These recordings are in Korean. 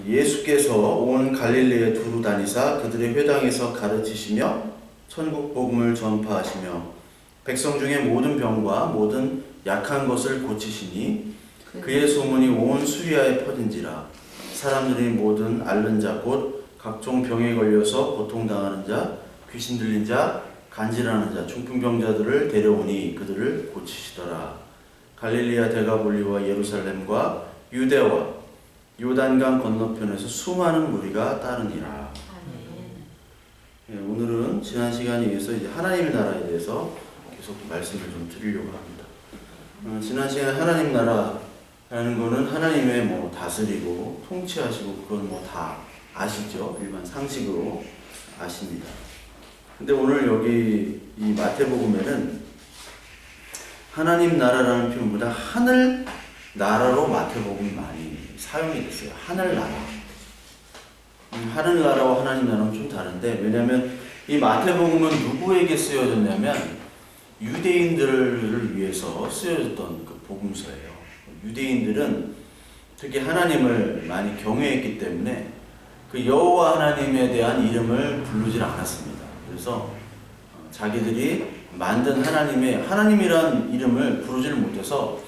예수께서 온 갈릴리에 두루 다니사 그들의 회당에서 가르치시며 천국 복음을 전파하시며 백성 중에 모든 병과 모든 약한 것을 고치시니 그의 소문이 온 수리아에 퍼진지라. 사람들이 모든 앓는 자 곧 각종 병에 걸려서 고통당하는 자, 귀신 들린 자, 간질하는 자, 중풍병자들을 데려오니 그들을 고치시더라. 갈릴리아 데가볼리와 예루살렘과 유대와 요단강 건너편에서 수많은 무리가 따르니라. 오늘은 지난 시간에 이어서 이제 하나님의 나라에 대해서 계속 말씀을 좀 드리려고 합니다. 지난 시간에 하나님 나라라는 거는 하나님의 뭐 다스리고 통치하시고 그건 뭐 다 아시죠? 일반 상식으로 아십니다. 근데 오늘 여기 이 마태복음에는 하나님 나라라는 표현보다 하늘 나라로 마태복음이 많이 사용이 됐어요. 하늘나라. 하늘나라와 하나님 나라는 좀 다른데, 왜냐하면 이 마태복음은 누구에게 쓰여졌냐면 유대인들을 위해서 쓰여졌던 그 복음서예요. 유대인들은 특히 하나님을 많이 경외했기 때문에 그 여호와 하나님에 대한 이름을 부르질 않았습니다. 그래서 자기들이 만든 하나님이란 이름을 부르지를 못해서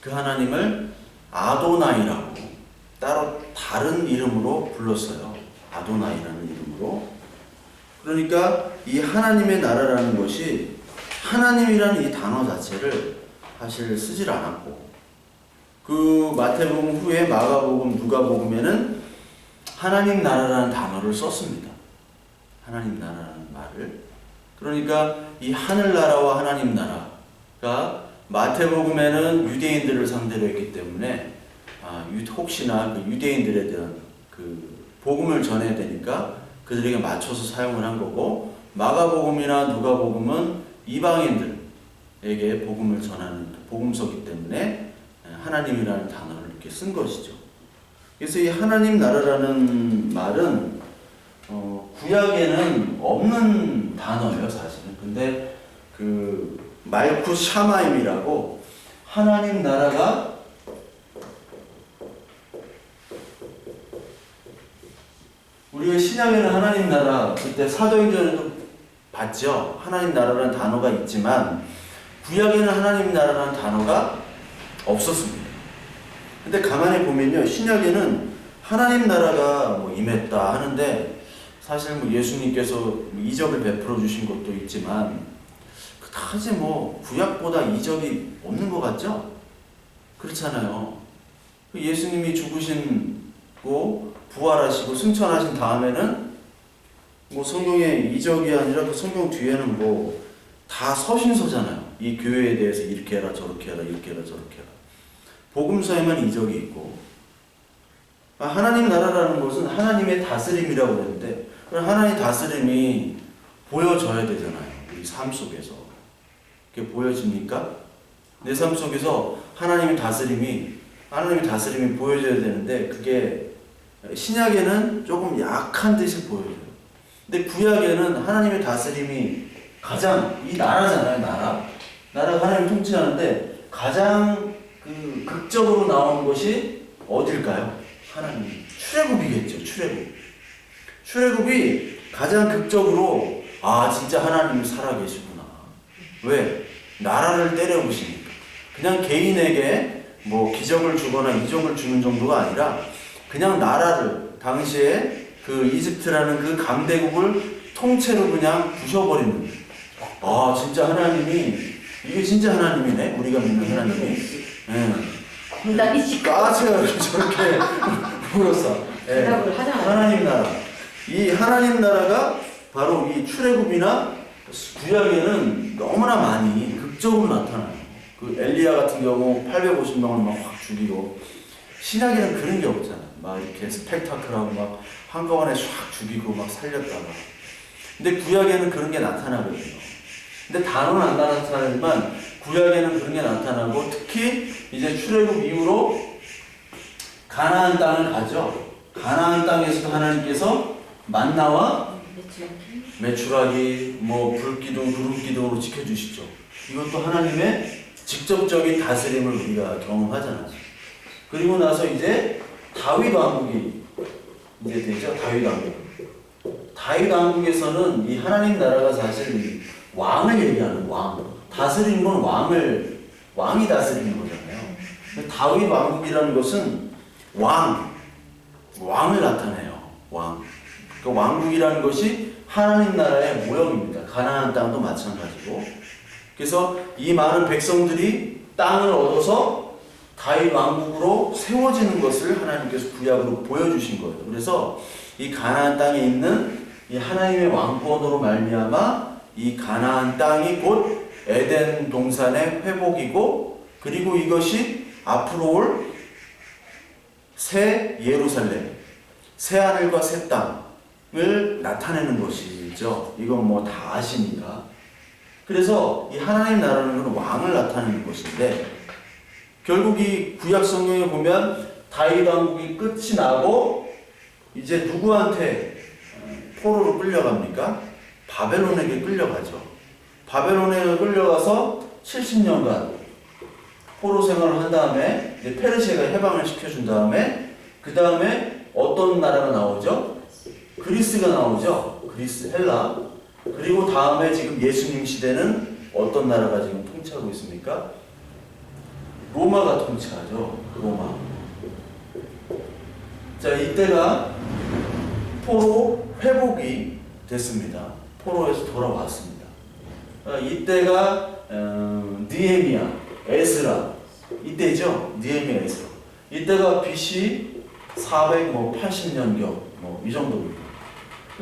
그 하나님을 아도나이라고 따로 다른 이름으로 불렀어요. 아도나이라는 이름으로. 그러니까 이 하나님의 나라라는 것이 하나님이라는 이 단어 자체를 사실 쓰질 않았고, 그 마태복음 후에 마가복음, 누가복음에는 하나님 나라라는 단어를 썼습니다. 하나님 나라라는 말을. 그러니까 이 하늘나라와 하나님 나라가 마태복음에는 유대인들을 상대로 했기 때문에 혹시나 그 유대인들에 대한 그 복음을 전해야 되니까 그들에게 맞춰서 사용을 한 거고, 마가복음이나 누가복음은 이방인들에게 복음을 전하는 복음서이기 때문에 하나님이라는 단어를 이렇게 쓴 것이죠. 그래서 이 하나님 나라라는 말은 구약에는 없는 단어예요, 사실은. 근데 그 말쿠 샤마임이라고 하나님 나라가 우리가 신약에는 하나님 나라 그때 사도행전에도 봤죠. 하나님 나라라는 단어가 있지만 구약에는 하나님 나라라는 단어가 없었습니다. 근데 가만히 보면요, 신약에는 하나님 나라가 뭐 임했다 하는데 사실 뭐 예수님께서 이적을 베풀어 주신 것도 있지만 그다지 뭐 구약보다 이적이 없는 것 같죠? 그렇잖아요. 예수님이 죽으시고 부활하시고 승천하신 다음에는 뭐 성경에 이적이 아니라 그 성경 뒤에는 뭐 다 서신서잖아요. 이 교회에 대해서 이렇게 해라 저렇게 해라 이렇게 해라 저렇게 해라. 복음서에만 이적이 있고, 하나님 나라라는 것은 하나님의 다스림이라고 그랬는데 하나님의 다스림이 보여져야 되잖아요. 우리 삶 속에서. 그게 보여집니까? 내 삶 속에서 하나님의 다스림이 보여져야 되는데 그게 신약에는 조금 약한 듯이 보여져요. 근데 구약에는 하나님의 다스림이 가장, 이 나라잖아요, 나라가 하나님 통치하는데 가장 그 극적으로 나오는 것이 어딜까요? 하나님. 출애굽이겠죠, 출애굽이 가장 극적으로 진짜 하나님이 살아계시구나. 왜? 나라를 때려부시니까. 그냥 개인에게 뭐 기적을 주거나 이적을 주는 정도가 아니라 그냥 나라를, 당시에 그 이집트라는 그 강대국을 통째로 그냥 부셔버리는. 진짜 하나님이, 이게 진짜 하나님이네, 우리가 믿는 하나님이. 제가 저렇게 물었어. 하나님 나라. 이 하나님 나라가 바로 이 출애굽이나 구약에는 너무나 많이 극적으로 나타나요. 그 엘리야 같은 경우 850명을 막 확 죽이고, 신약에는 그런 게 없잖아요. 막 이렇게 스펙타클하고 막 한꺼번에 샥 죽이고 막 살렸다가. 근데 구약에는 그런 게 나타나거든요. 근데 단어는 안 나타나지만 구약에는 그런 게 나타나고, 특히 이제 출애굽 이후로 가나안 땅을 가죠. 가나안 땅에서도 하나님께서 만나와 메추라기, 뭐 불기둥, 구름기둥으로 지켜주시죠. 이것도 하나님의 직접적인 다스림을 우리가 경험하잖아요. 그리고 나서 이제 다윗 왕국이 이제 되죠. 다윗 왕국. 다윗 왕국에서는 이 하나님 나라가 사실 이 왕을 얘기하는 왕. 다스리는 건 왕이 다스리는 거잖아요. 다윗 왕국이라는 것은 왕을 나타내요. 왕. 그 왕국이라는 것이 하나님 나라의 모형입니다. 가나안 땅도 마찬가지고. 그래서 이 많은 백성들이 땅을 얻어서 다윗 왕국으로 세워지는 것을 하나님께서 구약으로 보여주신 거예요. 그래서 이 가나안 땅에 있는 이 하나님의 왕권으로 말미암아 이 가나안 땅이 곧 에덴 동산의 회복이고, 그리고 이것이 앞으로 올 새 예루살렘, 새 하늘과 새 땅을 나타내는 것이죠. 이건 뭐 다 아시니까. 그래서 이 하나님 나라는 건 왕을 나타내는 것인데, 결국 이 구약 성경에 보면 다윗 왕국이 끝이 나고 이제 누구한테 포로로 끌려갑니까? 바벨론에게 끌려가죠. 바벨론에 끌려가서 70년간 포로 생활을 한 다음에 이제 페르시아가 해방을 시켜준 다음에 그 다음에 어떤 나라가 나오죠? 그리스가 나오죠. 그리스, 헬라. 그리고 다음에 지금 예수님 시대는 어떤 나라가 지금 통치하고 있습니까? 로마가 통치하죠. 로마. 자, 이때가 포로 회복이 됐습니다. 포로에서 돌아왔습니다. 이때가 느헤미야, 에스라 이때죠. 느헤미야, 에스라. 이때가 BC 480년경 이 정도입니다.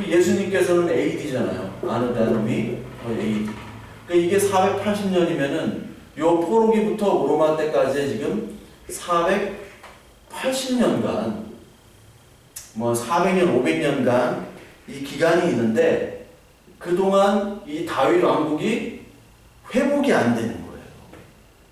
예수님께서는 AD잖아요. 아느다름이 AD. 그러니까 이게 480년이면은 요 포로기부터 로마 때까지 지금 480년간 400년, 500년간 이 기간이 있는데, 그동안 이 다윗 왕국이 회복이 안 되는 거예요.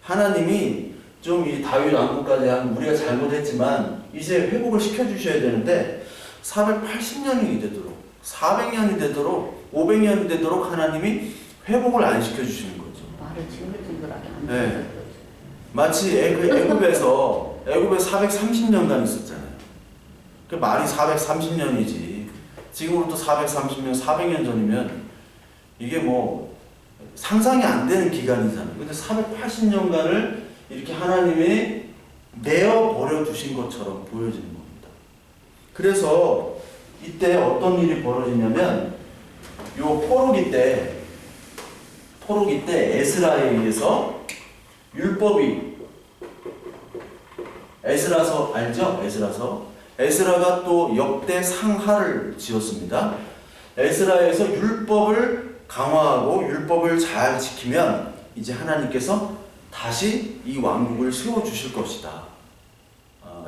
하나님이 좀 이 다윗 왕국까지 우리가 잘못했지만 이제 회복을 시켜주셔야 되는데 480년이 되도록, 400년이 되도록, 500년이 되도록 하나님이 회복을 안 시켜주시는 거죠. 말을 징글징글하게 안 네. 해주는 거죠. 마치 애굽에서 430년간 있었잖아요. 그 말이 430년이지. 지금으로부터 430년, 400년 전이면 이게 뭐 상상이 안 되는 기간이잖아요. 근데 480년간을 이렇게 하나님이 내어버려 두신 것처럼 보여지는 겁니다. 그래서 이때 어떤 일이 벌어지냐면, 요 포로기 때 에스라에 의해서 율법이, 에스라서 알죠? 에스라가 또 역대 상하를 지었습니다. 에스라에서 율법을 강화하고 율법을 잘 지키면 이제 하나님께서 다시 이 왕국을 세워주실 것이다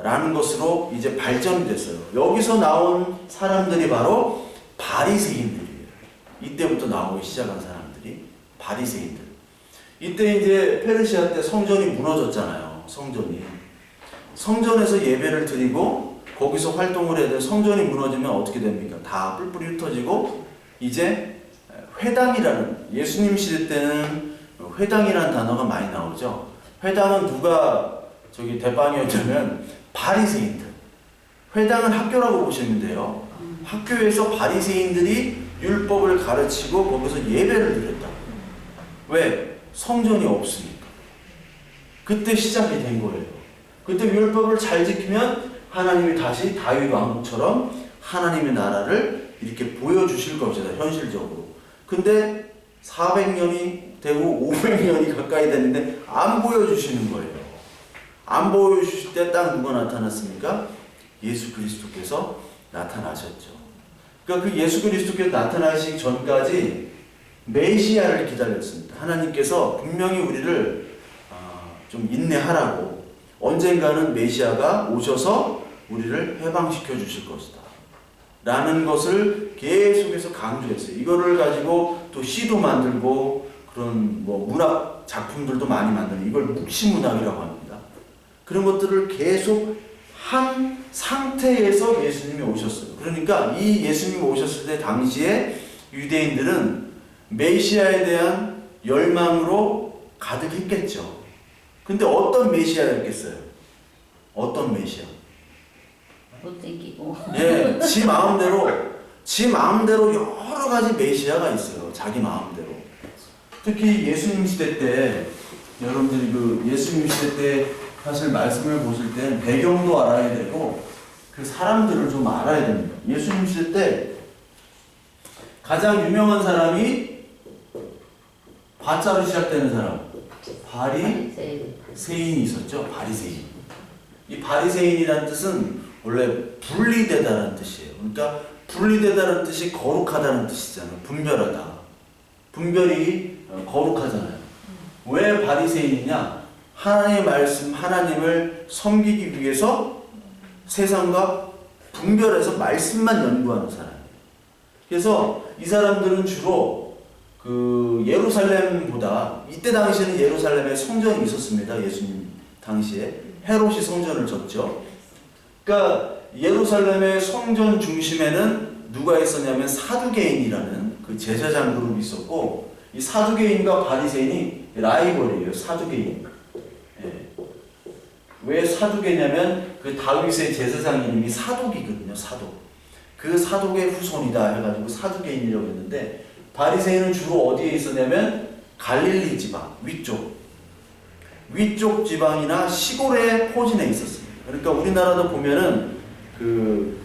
라는 것으로 이제 발전이 됐어요. 여기서 나온 사람들이 바로 바리새인들이에요. 이때부터 나오기 시작한 사람들이 바리새인들. 이때 이제 페르시아 때 성전이 무너졌잖아요. 성전에서 예배를 드리고 거기서 활동을 해야 돼. 성전이 무너지면 어떻게 됩니까? 다 뿔뿔이 흩어지고 이제 회당이라는, 예수님 시대 때는 회당이라는 단어가 많이 나오죠. 회당은 누가 대빵이었냐면 바리새인들. 회당은 학교라고 보시면 돼요. 학교에서 바리새인들이 율법을 가르치고 거기서 예배를 드렸다. 왜? 성전이 없으니까. 그때 시작이 된 거예요. 그때 율법을 잘 지키면 하나님이 다시 다윗 왕국처럼 하나님의 나라를 이렇게 보여주실 것이다, 현실적으로. 근데 400년이 되고 500년이 가까이 됐는데 안 보여주시는 거예요. 안 보여주실 때 딱 누가 나타났습니까? 예수 그리스도께서 나타나셨죠. 그러니까 그 예수 그리스도께서 나타나시기 전까지 메시아를 기다렸습니다. 하나님께서 분명히 우리를 좀 인내하라고, 언젠가는 메시아가 오셔서 우리를 해방시켜 주실 것이다 라는 것을 계속해서 강조했어요. 이거를 가지고 또 시도 만들고 그런 문학 작품들도 많이 만드는, 이걸 묵시문학이라고 합니다. 그런 것들을 계속 한 상태에서 예수님이 오셨어요. 그러니까 이 예수님이 오셨을 때 당시에 유대인들은 메시아에 대한 열망으로 가득했겠죠. 근데 어떤 메시아였겠어요? 어떤 메시아? 못 땡기고. 예, 지 마음대로 여러 가지 메시아가 있어요. 자기 마음대로. 특히 예수님 시대 때 여러분들이 그 예수님 시대 때 사실 말씀을 보실 때는 배경도 알아야 되고 그 사람들을 좀 알아야 됩니다. 예수님 시대 때 가장 유명한 사람이 바자로 시작되는 사람, 바리새인이 있었죠. 바리새인. 이 바리새인이라는 뜻은 원래 분리되다라는 뜻이에요. 그러니까 분리되다라는 뜻이 거룩하다는 뜻이잖아요. 분별하다. 분별이 거룩하잖아요. 왜 바리새인이냐? 하나님의 말씀, 하나님을 섬기기 위해서 세상과 분별해서 말씀만 연구하는 사람이에요. 그래서 이 사람들은 주로 그 예루살렘보다 이때 당시에는 예루살렘에 성전이 있었습니다. 예수님 당시에 헤롯이 성전을 졌죠. 그러니까 예루살렘의 성전 중심에는 누가 있었냐면 사두개인이라는 그 제사장 그룹이 있었고 이 사두개인과 바리새인이 라이벌이에요. 사두개인. 예. 왜 사두개냐면 그 다윗의 제사장 이름이 사독이거든요. 사독. 그 사독의 후손이다 해가지고 사두개인이라고 했는데 바리새인은 주로 어디에 있었냐면 갈릴리 지방 위쪽 지방이나 시골의 포진에 있었습니다. 그러니까 우리나라도 보면은 그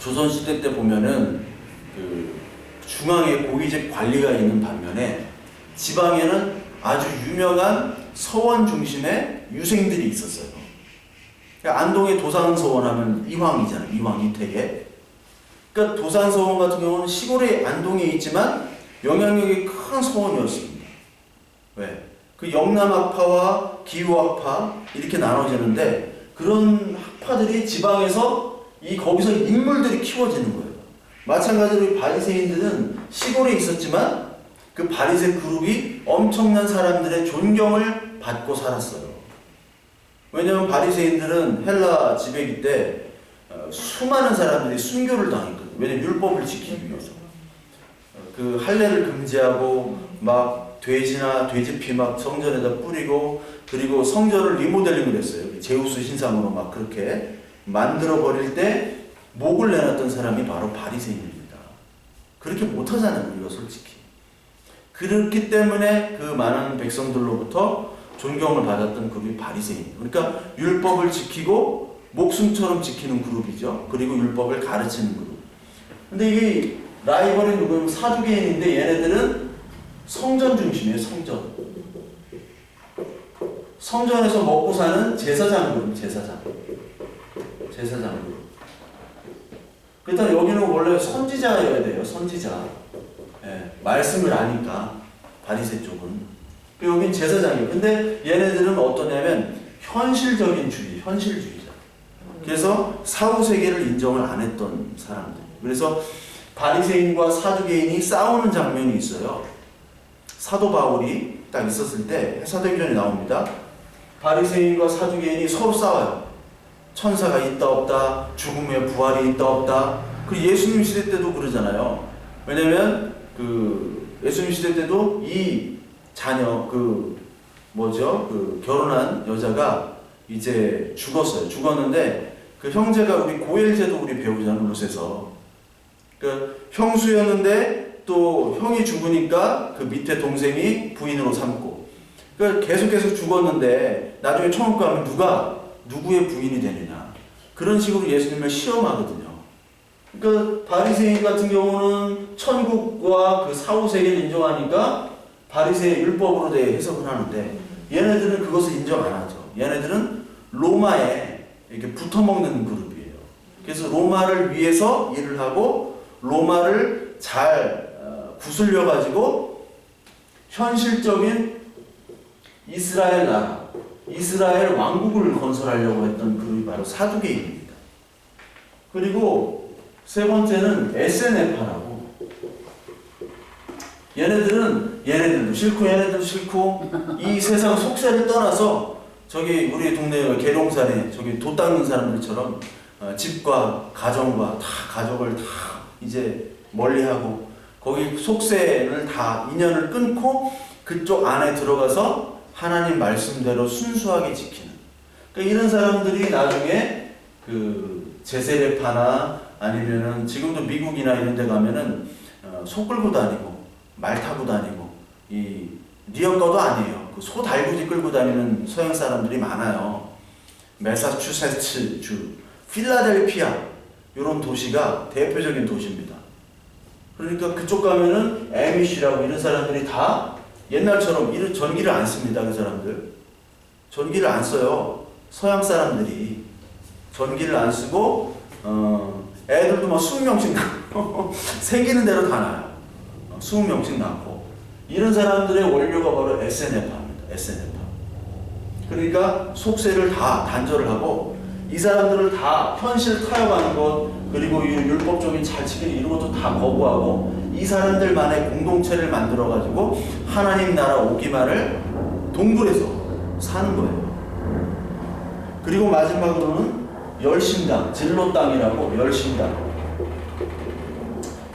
조선시대 때 보면은 그 중앙에 고위직 관리가 있는 반면에 지방에는 아주 유명한 서원 중심의 유생들이 있었어요. 그러니까 안동의 도산서원 하면 이황이잖아요. 이황 이택에. 그러니까 도산서원 같은 경우는 시골에 안동에 있지만 영향력이 큰 서원이었습니다. 왜? 그 영남학파와 기후학파 이렇게 나눠지는데 그런 학파들이 지방에서 거기서 인물들이 키워지는 거예요. 마찬가지로 바리새인들은 시골에 있었지만 그 바리새 그룹이 엄청난 사람들의 존경을 받고 살았어요. 왜냐하면 바리새인들은 헬라 지배기 때 수많은 사람들이 순교를 당했거든요. 왜냐하면 율법을 지키기 위해서. 그 할례를 금지하고 막 돼지나 돼지피 막 성전에다 뿌리고 그리고 성전을 리모델링을 했어요. 제우스 신상으로 막 그렇게 만들어 버릴 때 목을 내놨던 사람이 바로 바리새인입니다. 그렇게 못하잖아요, 우리가 솔직히. 그렇기 때문에 그 많은 백성들로부터 존경을 받았던 그룹이 바리새인. 그러니까 율법을 지키고 목숨처럼 지키는 그룹이죠. 그리고 율법을 가르치는 그룹. 근데 이게 라이벌이 누구냐면 사두개인인데 얘네들은 성전 중심이에요. 성전에서 먹고 사는 제사장 그룹. 제사장 그룹. 그렇다면 여기는 원래 선지자여야 돼요. 선지자. 예, 말씀을 아니까 바리새 쪽은. 여긴 제사장이에요. 근데 얘네들은 어떠냐면 현실주의자. 그래서 사후세계를 인정을 안 했던 사람들. 그래서 바리새인과 사두개인이 싸우는 장면이 있어요. 사도 바울이 딱 있었을 때 사도행전에 나옵니다. 바리새인과 사두개인이 서로 싸워요. 천사가 있다 없다, 죽음의 부활이 있다 없다. 그 예수님 시대 때도 그러잖아요. 왜냐면 그 예수님 시대 때도 이 자녀 그 결혼한 여자가 이제 죽었어요. 죽었는데 그 형제가 우리 고엘제도 우리 배우잖아요. 롯에서. 그 형수였는데 또 형이 죽으니까 그 밑에 동생이 부인으로 삼고. 그 계속 죽었는데 나중에 천국 가면 누구의 부인이 되느냐. 그런 식으로 예수님을 시험하거든요. 그러니까 바리새인 같은 경우는 천국과 그 사후세계를 인정하니까 바리새의 율법으로 대해 해석을 하는데 얘네들은 그것을 인정 안 하죠. 얘네들은 로마에 이렇게 붙어먹는 그룹이에요. 그래서 로마를 위해서 일을 하고 로마를 잘 구슬려 가지고 현실적인 이스라엘 나라, 이스라엘 왕국을 건설하려고 했던 그룹이 바로 사두개인입니다. 그리고 세 번째는 SNF파라고. 얘네들도 싫고 이 세상 속세를 떠나서 저기 우리 동네 계룡산에 저기 돛 닦는 사람들처럼 집과 가정과 다 가족을 다 이제 멀리하고 거기 속세를 다 인연을 끊고 그쪽 안에 들어가서 하나님 말씀대로 순수하게 지키는. 그러니까 이런 사람들이 나중에 그 제세례파나 아니면은 지금도 미국이나 이런 데 가면은 소 끌고 다니고 말 타고 다니고 이 리어커도 아니에요. 그 소 달구지 끌고 다니는 서양 사람들이 많아요. 매사추세츠 주, 필라델피아 이런 도시가 대표적인 도시입니다. 그러니까 그쪽 가면은 에미시라고 이런 사람들이 다 옛날처럼 이런 전기를 안 씁니다. 그 사람들 전기를 안 써요. 서양 사람들이 전기를 안 쓰고 애들도 막 20명씩 낳고 생기는 대로 다 낳아요. 20명씩 낳고 이런 사람들의 원료가 바로 SNF입니다. SNF. 그러니까 속세를 다 단절을 하고 이 사람들을 다 현실 타협하는 것 그리고 율법적인 잘치기 이런 것도 다 거부하고 이 사람들만의 공동체를 만들어 가지고 하나님 나라 오기만을 동굴에서 사는 거예요. 그리고 마지막으로는 열심당, 진로 땅이라고 열심당.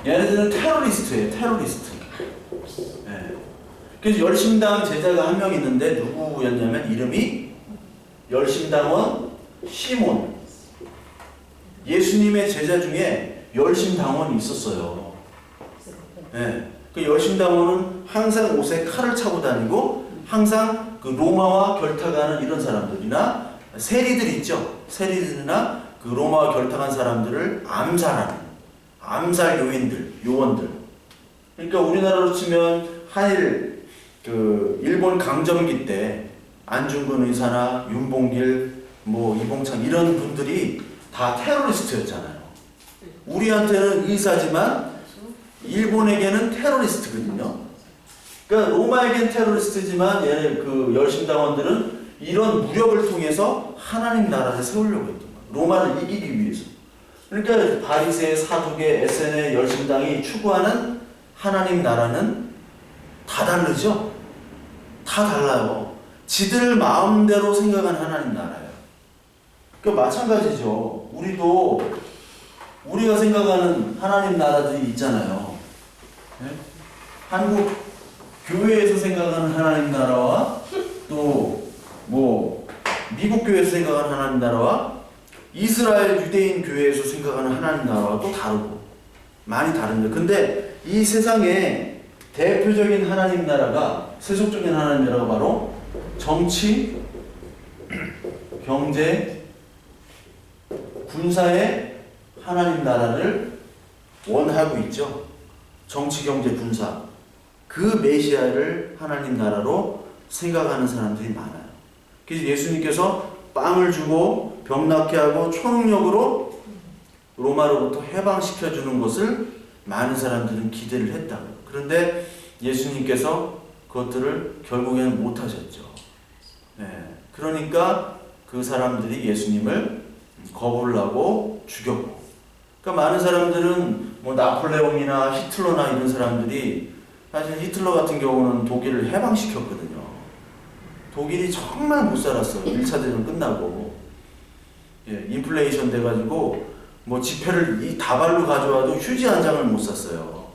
얘네들은 테러리스트예요. 테러리스트. 네. 그래서 열심당 제자가 한 명 있는데 누구였냐면 이름이 열심당원 시몬. 예수님의 제자 중에 열심당원이 있었어요. 네. 그 열심당원은 항상 옷에 칼을 차고 다니고 항상 그 로마와 결탁하는 이런 사람들이나 세리들 있죠. 세리들이나 그 로마와 결탁한 사람들을 암살하는 암살 요원들. 그러니까 우리나라로 치면 한일 그 일본 강점기 때 안중근 의사나 윤봉길 뭐 이봉창 이런 분들이 다 테러리스트였잖아요. 우리한테는 의사지만 일본에게는 테러리스트거든요. 그러니까 로마에겐 테러리스트지만 얘네 그 열심당원들은 이런 무력을 통해서 하나님 나라를 세우려고 했던 거예요. 로마를 이기기 위해서. 그러니까 바리새, 사두개, 에세네, 열심당이 추구하는 하나님 나라는 다 다르죠? 다 달라요. 지들 마음대로 생각하는 하나님 나라예요. 그러니까 마찬가지죠. 우리도 우리가 생각하는 하나님 나라들이 있잖아요. 네? 한국 교회에서 생각하는 하나님 나라와 또 뭐 미국 교회에서 생각하는 하나님 나라와 이스라엘 유대인 교회에서 생각하는 하나님 나라와 또 다르고 많이 다른데 근데 이 세상에 대표적인 하나님 나라가 세속적인 하나님 나라가 바로 정치, 경제, 군사의 하나님 나라를 원하고 있죠. 정치, 경제, 군사 그 메시아를 하나님 나라로 생각하는 사람들이 많아요. 그래서 예수님께서 빵을 주고 병 낫게 하고 초능력으로 로마로부터 해방시켜주는 것을 많은 사람들은 기대를 했다. 그런데 예수님께서 그것들을 결국에는 못하셨죠. 네. 그러니까 그 사람들이 예수님을 거부를 하고 죽였고 그러니까 많은 사람들은 뭐 나폴레옹이나 히틀러나 이런 사람들이 사실 히틀러 같은 경우는 독일을 해방시켰거든요. 독일이 정말 못 살았어요. 1차 대전 끝나고. 예, 인플레이션 돼가지고 뭐 지폐를 이 다발로 가져와도 휴지 한 장을 못 샀어요.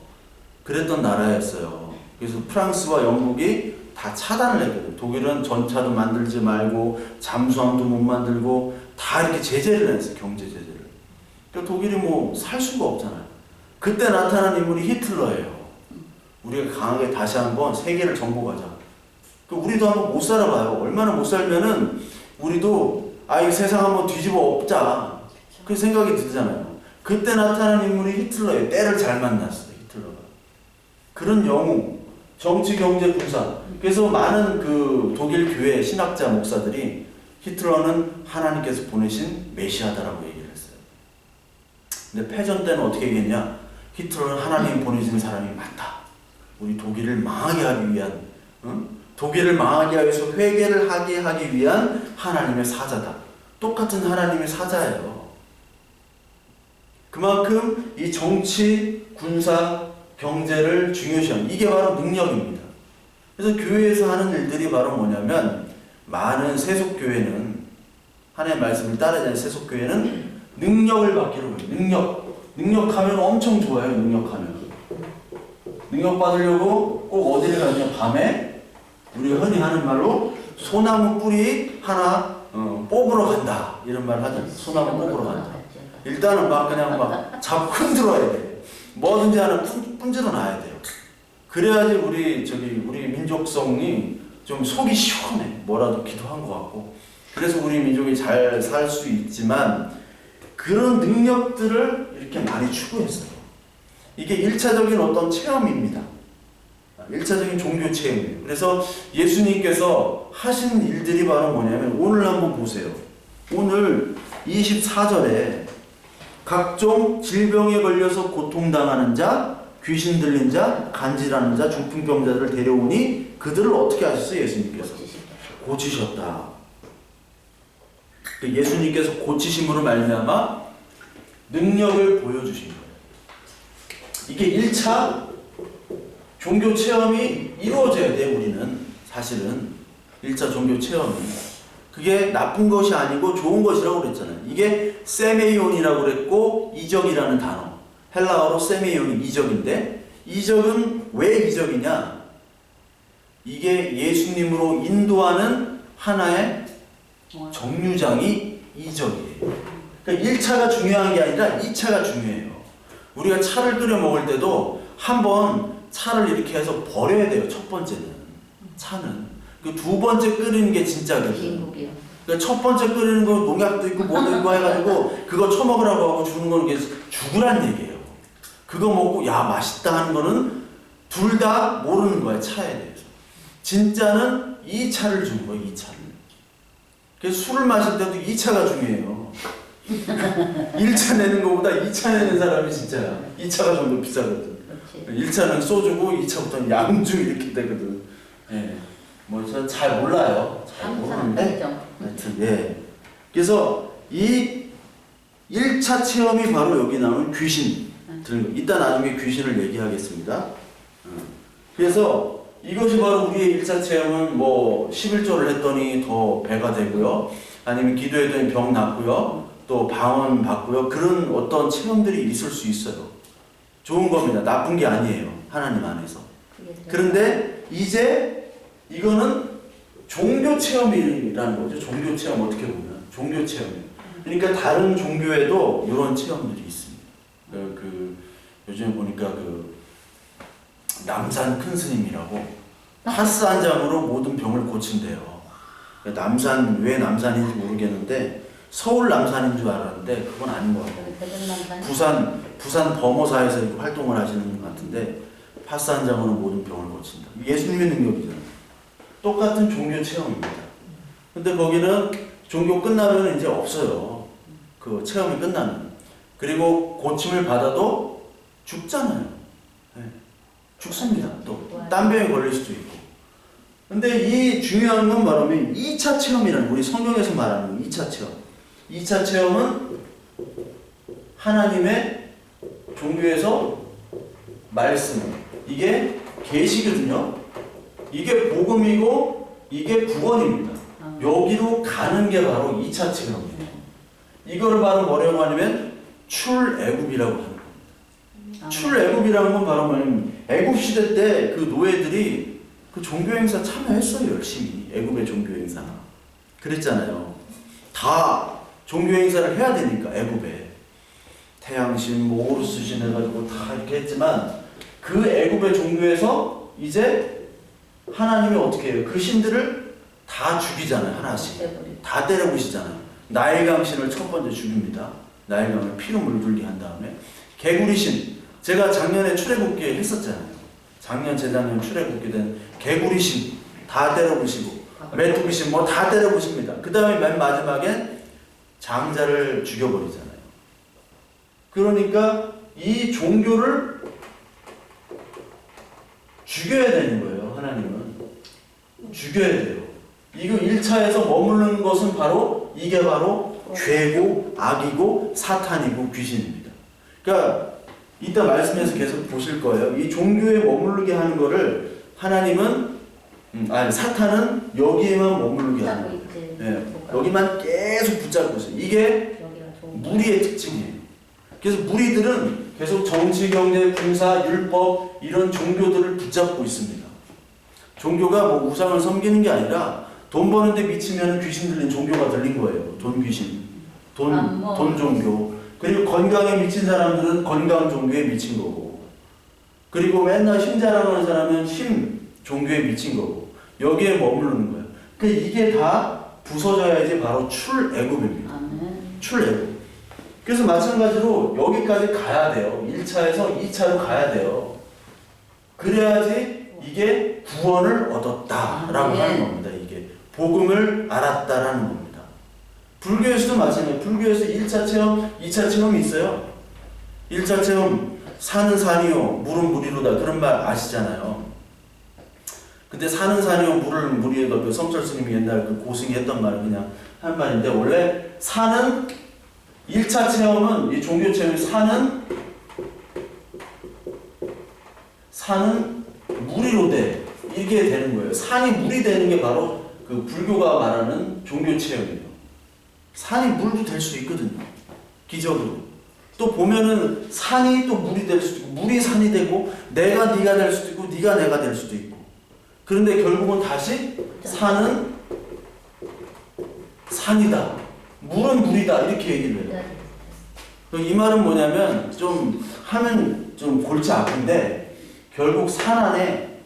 그랬던 나라였어요. 그래서 프랑스와 영국이 다 차단을 했거든요. 독일은 전차도 만들지 말고 잠수함도 못 만들고 다 이렇게 제재를 했어요. 경제 제재를. 그러니까 독일이 뭐 살 수가 없잖아요. 그때 나타난 인물이 히틀러예요. 우리가 강하게 다시 한번 세계를 정복하자. 우리도 한번 못 살아봐요. 얼마나 못 살면은 우리도 이 세상 한번 뒤집어 엎자. 그 생각이 들잖아요. 그때 나타난 인물이 히틀러예요. 때를 잘 만났어요. 히틀러가. 그런 영웅, 정치, 경제, 군사. 그래서 많은 그 독일 교회 신학자 목사들이 히틀러는 하나님께서 보내신 메시아다라고 얘기를 했어요. 근데 패전 때는 어떻게 얘기했냐? 히틀러는 하나님 보내신 사람이 맞다. 우리 독일을 망하게 하기 위한, 독일을 망하게 하기 위해서 회개를 하게 하기 위한 하나님의 사자다. 똑같은 하나님의 사자예요. 그만큼 이 정치, 군사, 경제를 중요시하는 이게 바로 능력입니다. 그래서 교회에서 하는 일들이 바로 뭐냐면 많은 세속교회는 하나님의 말씀을 따르지 세속교회는 능력을 받기로 해요. 능력하면 엄청 좋아요. 능력 받으려고 꼭 어디를 가냐 밤에 우리가 흔히 하는 말로 소나무 뿌리 하나 뽑으러 간다 이런 말 하잖아요. 소나무 뽑으러 간다. 일단은 막 그냥 막 잡고 흔들어야 돼. 뭐든지 하나 분질러 놔야 돼요. 그래야지 우리 민족성이 좀 속이 시원해. 뭐라도 기도한 것 같고. 그래서 우리 민족이 잘 살 수 있지만 그런 능력들을 이렇게 많이 추구했어요. 이게 1차적인 어떤 체험입니다. 1차적인 종교 체험이에요. 그래서 예수님께서 하신 일들이 바로 뭐냐면 오늘 한번 보세요. 오늘 24절에 각종 질병에 걸려서 고통당하는 자, 귀신 들린 자, 간질하는 자, 중풍병자들을 데려오니 그들을 어떻게 하셨어요? 예수님께서 고치셨다. 예수님께서 고치심으로 말미암아 능력을 보여주신 거예요. 이게 1차 종교 체험이 이루어져야 돼. 우리는 사실은 1차 종교 체험이 그게 나쁜 것이 아니고 좋은 것이라고 그랬잖아요. 이게 세메이온이라고 그랬고 이적이라는 단어, 헬라어로 세메이온이 이적인데, 이적은 왜 이적이냐? 이게 예수님으로 인도하는 하나의 정류장이 이적이에요. 그러니까 1차가 중요한 게 아니라 2차가 중요해요. 우리가 차를 끓여 먹을 때도 한번 차를 이렇게 해서 버려야 돼요. 첫 번째는 차는 그 두 번째 끓이는 게 진짜거든요. 그러니까 첫 번째 끓이는 거 농약도 있고 뭐도 있고 해가지고 그거 처먹으라고 하고 주는 거는 게 죽으란 얘기예요. 그거 먹고 야 맛있다 하는 거는 둘 다 모르는 거야. 차에 대해서. 진짜는 2차를 주는 거예요. 2차를. 그래서 술을 마실 때도 2차가 중요해요. 1차 내는 것보다 2차 내는 사람이 진짜야. 2차가 좀 더 비싸거든. 1차는 소주고 2차부터는 양주 이렇게 되거든. 예. 뭐 저는 잘 몰라요. 잘 모르는데. 하여튼 예. 그래서 이 1차 체험이 바로 여기 나오는 귀신. 이따 나중에 귀신을 얘기하겠습니다. 그래서 이것이 바로 우리의 1차 체험은 뭐 11조를 했더니 더 배가 되고요. 아니면 기도했더니 병 낫고요. 또 방언 받고요. 그런 어떤 체험들이 있을 수 있어요. 좋은 겁니다. 나쁜 게 아니에요. 하나님 안에서. 그런데 이제 이거는 종교 체험이라는 거죠. 종교 체험 어떻게 보면. 종교 체험이에요. 그러니까 다른 종교에도 이런 체험들이 있습니다. 요즘 보니까 남산 큰 스님이라고 파스 한 장으로 모든 병을 고친대요. 남산, 왜 남산인지 모르겠는데 서울 남산인 줄 알았는데 그건 아닌 것 같아요. 부산 범어사에서 이렇게 활동을 하시는 것 같은데 파스 한 장으로 모든 병을 고친다. 예수님의 능력이잖아요. 똑같은 종교 체험입니다. 근데 거기는 종교 끝나면 이제 없어요. 그 체험이 끝나면. 그리고 고침을 받아도 죽잖아요. 네. 죽습니다. 또 딴 병에 걸릴 수도 있고. 근데 이 중요한 건 말하면 2차 체험이라는, 우리 성경에서 말하는 2차 체험. 2차 체험은 하나님의 종교에서 말씀, 이게 계시거든요. 이게 복음이고 이게 구원입니다. 여기로 가는 게 바로 2차 체험이에요. 이거를 바로 뭐라고 하냐면 출애굽이라고 하는 겁니다. 출애굽이라는 건 바로 뭐냐면 애굽 시대 때 그 노예들이 그 종교 행사 참여했어요. 열심히. 애굽의 종교 행사. 그랬잖아요. 다 종교 행사를 해야 되니까 애굽에. 태양신, 뭐 오르스신 해가지고 다 이렇게 했지만 그 애굽의 종교에서 이제 하나님이 어떻게 해요? 그 신들을 다 죽이잖아요. 하나씩. 다 때려부시잖아요. 나일강 신을 첫 번째 죽입니다. 나일강을 피로 물들게 한 다음에 개구리 신. 제가 작년에 출애굽기 했었잖아요. 작년 재작년 출애굽기 된 개구리 신 다 때려부시고 메뚜기 신 뭐 다 때려부십니다. 그 다음에 맨 마지막엔 장자를 죽여버리잖아요. 그러니까 이 종교를 죽여야 되는 거예요. 하나님은 죽여야 돼요. 이거 1차에서 머무르는 것은 바로 이게 바로 죄고 악이고 사탄이고 귀신입니다. 그러니까 이따 말씀에서 계속 보실 거예요. 이 종교에 머무르게 하는 거를 하나님은 사탄은 여기에만 머무르게 하는 거예요. 네, 여기만 계속 붙잡고 있어요. 이게 무리의 특징이에요. 그래서 무리들은 계속 정치, 경제, 군사, 율법 이런 종교들을 붙잡고 있습니다. 종교가 뭐 우상을 섬기는 게 아니라 돈 버는데 미치면 귀신 들린 종교가 들린 거예요. 돈 귀신. 돈 종교. 그리고 건강에 미친 사람들은 건강 종교에 미친 거고. 그리고 맨날 힘 자랑하는 사람은 힘 종교에 미친 거고. 여기에 머무르는 거예요. 그러니까 이게 다 부서져야지 바로 출애굽입니다. 출애굽. 그래서 마찬가지로 여기까지 가야 돼요. 1차에서 2차로 가야 돼요. 그래야지 이게 구원을 얻었다라고 하는 겁니다. 이게 복음을 알았다라는 겁니다. 불교에서도 마찬가지예요. 불교에서 1차 체험, 2차 체험이 있어요. 1차 체험, 산은 산이요, 물은 물이로다. 그런 말 아시잖아요. 근데 산은 산이요, 물은 물이로다. 그 성철 스님이 옛날 그 고승이 했던 말은 그냥 한 말인데, 원래 산은 1차 체험은, 이 종교 체험이 산은 물이로 돼. 이렇게 되는 거예요. 산이 물이 되는 게 바로 그 불교가 말하는 종교 체험이에요. 산이 물도 될 수 있거든요. 기적으로. 또 보면은 산이 또 물이 될 수도 있고, 물이 산이 되고, 내가 네가 될 수도 있고, 네가 내가 될 수도 있고. 그런데 결국은 다시 산은 산이다. 물은 물이다. 이렇게 얘기를 해요. 이 말은 뭐냐면, 좀 하면 좀 골치 아픈데, 결국 산 안에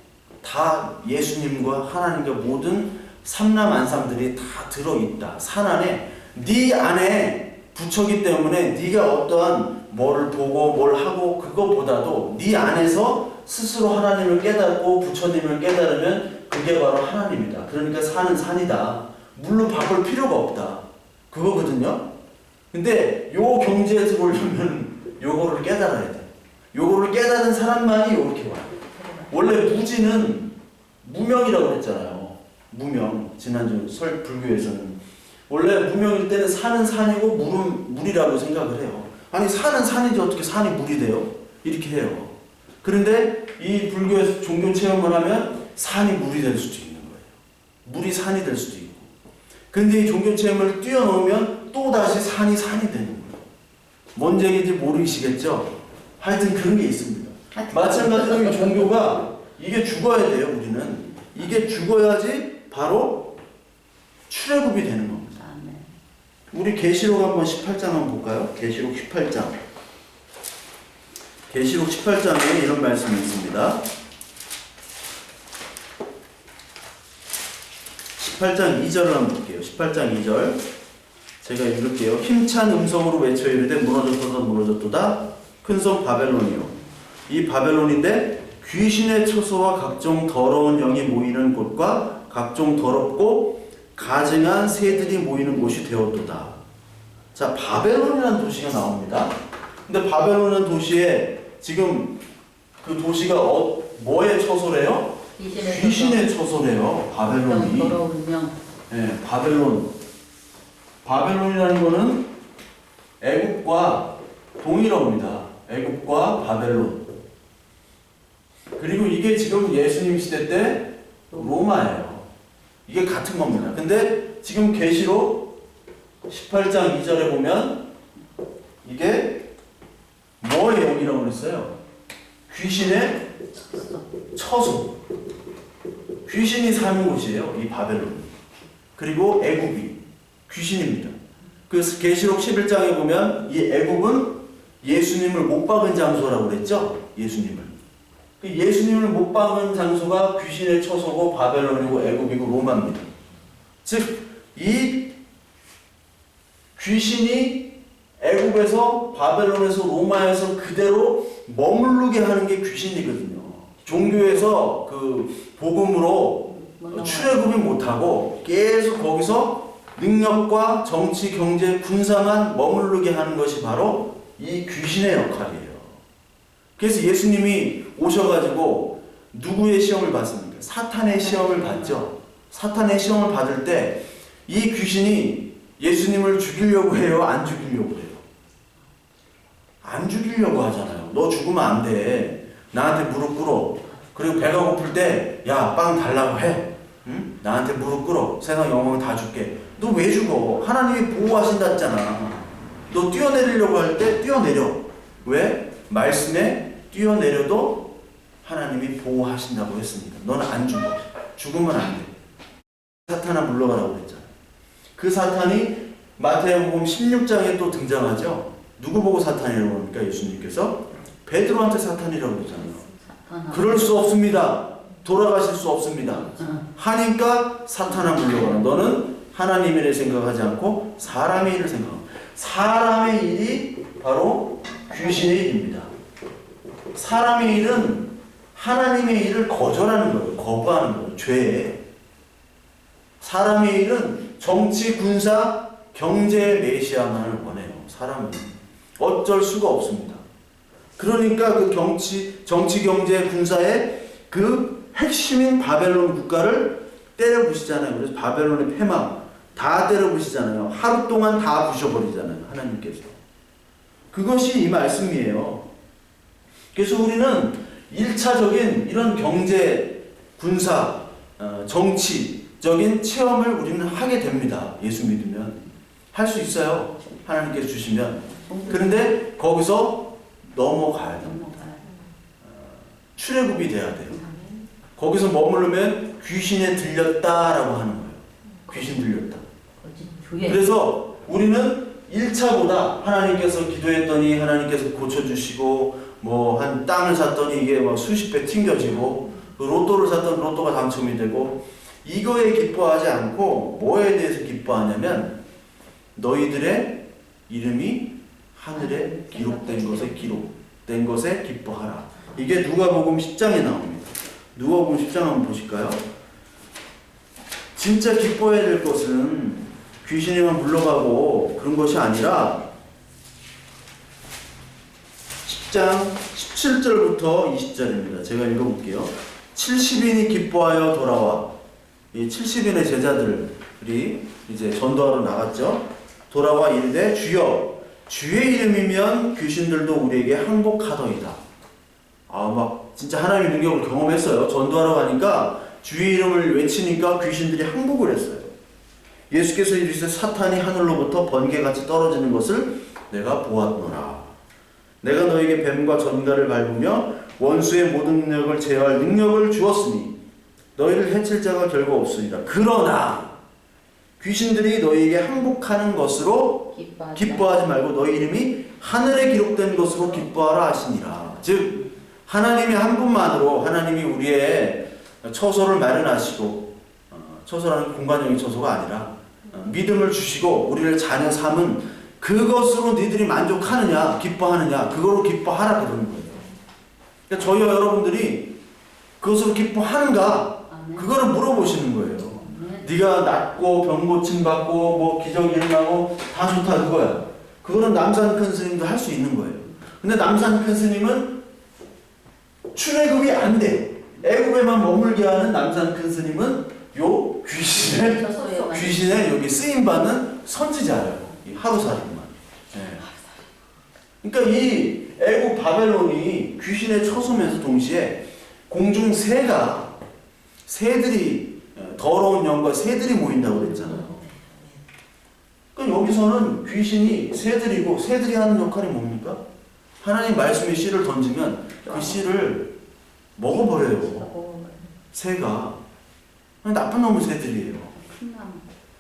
다 예수님과 하나님과 모든 삼라만상들이 다 들어있다. 산 안에 네 안에 부처기 때문에 네가 어떠한 뭐를 보고 뭘 하고 그거보다도 네 안에서 스스로 하나님을 깨닫고 부처님을 깨달으면 그게 바로 하나님이다. 그러니까 산은 산이다. 물로 바꿀 필요가 없다. 그거거든요. 근데 요 경지에 들어오려면 요거를 깨달아야 돼. 요거를 깨달은 사람만이 요렇게 와요. 원래 무지는 무명이라고 그랬잖아요. 무명. 지난주 불교에서는 원래 무명일 때는 산은 산이고 물은 물이라고 생각을 해요. 아니 산은 산이지 어떻게 산이 물이 돼요? 이렇게 해요. 그런데 이 불교에서 종교 체험을 하면 산이 물이 될 수도 있는 거예요. 물이 산이 될 수도 있고. 그런데 이 종교 체험을 뛰어넘으면 또다시 산이 되는 거예요. 뭔 얘기인지 모르시겠죠? 하여튼 그런 게 있습니다. 마찬가지로 이 종교가 이게 죽어야 돼요. 우리는 이게 죽어야지 바로 출애굽이 되는 겁니다. 우리 계시록 한번 18장 한번 볼까요? 계시록 18장. 계시록 18장에 이런 말씀이 있습니다. 18장 2절을 한번 볼게요. 18장 2절 제가 읽을게요. 힘찬 음성으로 외쳐 이르되 무너졌도다 무너졌도다 큰 성 바벨론이요. 이 바벨론인데 귀신의 처소와 각종 더러운 영이 모이는 곳과 각종 더럽고 가증한 새들이 모이는 곳이 되었도다. 자, 바벨론이라는 도시가 나옵니다. 근데 바벨론이라는 도시에 지금 그 도시가 뭐의 처소래요? 귀신의 처소래요. 바벨론이. 네, 바벨론. 바벨론이라는 거는 애국과 동일어입니다. 애국과 바벨론. 그리고 이게 지금 예수님 시대 때 로마예요. 이게 같은 겁니다. 근데 지금 계시록 18장 2절에 보면 이게 뭐의 영이라고 그랬어요? 귀신의 처소. 귀신이 사는 곳이에요. 이 바벨론. 그리고 애굽이 귀신입니다. 그래서 계시록 11장에 보면 이 애굽은 예수님을 못 박은 장소라고 그랬죠? 예수님을 못 박은 장소가 귀신의 처소고 바벨론이고 애굽이고 로마입니다. 즉 이 귀신이 애굽에서 바벨론에서 로마에서 그대로 머무르게 하는 게 귀신이거든요. 종교에서 그 복음으로 출애굽이 못하고 계속 거기서 능력과 정치, 경제, 군사만 머무르게 하는 것이 바로 이 귀신의 역할이에요. 그래서 예수님이 오셔가지고 누구의 시험을 받습니까? 사탄의 시험을 받죠. 사탄의 시험을 받을 때 이 귀신이 예수님을 죽이려고 해요? 안 죽이려고 해요? 안 죽이려고 하잖아요. 너 죽으면 안 돼. 나한테 무릎 꿇어. 그리고 배가 고플 때 야, 빵 달라고 해. 응? 나한테 무릎 꿇어. 세상 영광 다 줄게. 너 왜 죽어? 하나님이 보호하신다 했잖아. 너 뛰어내리려고 할 때 뛰어내려. 왜? 말씀에 뛰어내려도 하나님이 보호하신다고 했으니까. 너는 안 죽어. 죽으면 안 돼. 사탄아 물러가라고 그랬잖아요. 그 사탄이 마태복음 16장에 또 등장하죠. 누구 보고 사탄이라고 합니까? 예수님께서 베드로한테 사탄이라고 그러잖아요. 그럴 수 없습니다. 돌아가실 수 없습니다. 하니까 사탄아 물러가라. 너는 하나님의 일을 생각하지 않고 사람의 일을 생각합니다. 사람의 일이 바로 귀신의 일입니다. 사람의 일은 하나님의 일을 거절하는 거예요. 거부하는 거예요. 죄에. 사람의 일은 정치, 군사, 경제의 메시아만을 원해요. 사람은 어쩔 수가 없습니다. 그러니까 그 정치, 경제, 군사의 그 핵심인 바벨론 국가를 때려부시잖아요. 그래서 바벨론의 폐망 다 때려부시잖아요. 하루 동안 다 부셔버리잖아요. 하나님께서. 그것이 이 말씀이에요. 그래서 우리는 1차적인 이런 경제, 군사, 정치적인 체험을 우리는 하게 됩니다. 예수 믿으면. 할 수 있어요. 하나님께서 주시면. 그런데 거기서 넘어가야 됩니다. 출애굽이 돼야 돼요. 거기서 머무르면 귀신에 들렸다라고 하는 거예요. 귀신 들렸다. 그래서 우리는 1차보다 하나님께서 기도했더니 하나님께서 고쳐주시고 뭐 한 땅을 샀더니 이게 막 수십 배 튕겨지고 로또를 샀더니 로또가 당첨이 되고 이거에 기뻐하지 않고 뭐에 대해서 기뻐하냐면 너희들의 이름이 하늘에 기록된 것에 기뻐하라. 이게 누가복음 10장에 나옵니다. 누가복음 10장 한번 보실까요? 진짜 기뻐해야 될 것은 귀신이만 물러가고 그런 것이 아니라 10장 17절부터 20절입니다. 제가 읽어볼게요. 70인이 기뻐하여 돌아와. 이 70인의 제자들이 이제 전도하러 나갔죠. 돌아와 이르되 주여 주의 이름이면 귀신들도 우리에게 항복하더이다. 막 진짜 하나님의 능력을 경험했어요. 전도하러 가니까 주의 이름을 외치니까 귀신들이 항복을 했어요. 예수께서 이르시되 사탄이 하늘로부터 번개같이 떨어지는 것을 내가 보았노라. 내가 너에게 뱀과 전갈을 밟으며 원수의 모든 능력을 제어할 능력을 주었으니 너희를 해칠 자가 결코 없으리라. 그러나 귀신들이 너희에게 항복하는 것으로 기뻐하지 말고 너희 이름이 하늘에 기록된 것으로 기뻐하라 하시니라. 즉 하나님이 한 분만으로 하나님이 우리의 처소를 마련하시고 처소라는 공간적인 처소가 아니라 믿음을 주시고 우리를 자녀 삼은 그것으로 너희들이 만족하느냐 기뻐하느냐 그거로 기뻐하라 그러는 거예요. 그러니까 저희와 여러분들이 그것으로 기뻐하는가 그거를 물어보시는 거예요. 네가 낫고 병 고침 받고 뭐 기적이 일어나고 다 좋다 그거야. 그거는 남산 큰 스님도 할 수 있는 거예요. 근데 남산 큰 스님은 출애굽이 안 돼. 애굽에만 머물게 하는 남산 큰 스님은 요 귀신의 여기 쓰임 받는 선지자예요. 이 하루살이만. 네. 그러니까 이 애굽 바벨론이 귀신의 처소면서 동시에 공중 새들이 더러운 영과 새들이 모인다고 그랬잖아요. 그러니까 여기서는 귀신이 새들이고 새들이 하는 역할이 뭡니까? 하나님 말씀의 씨를 던지면 그 씨를 먹어버려요. 새가. 나쁜 놈의 새들이에요.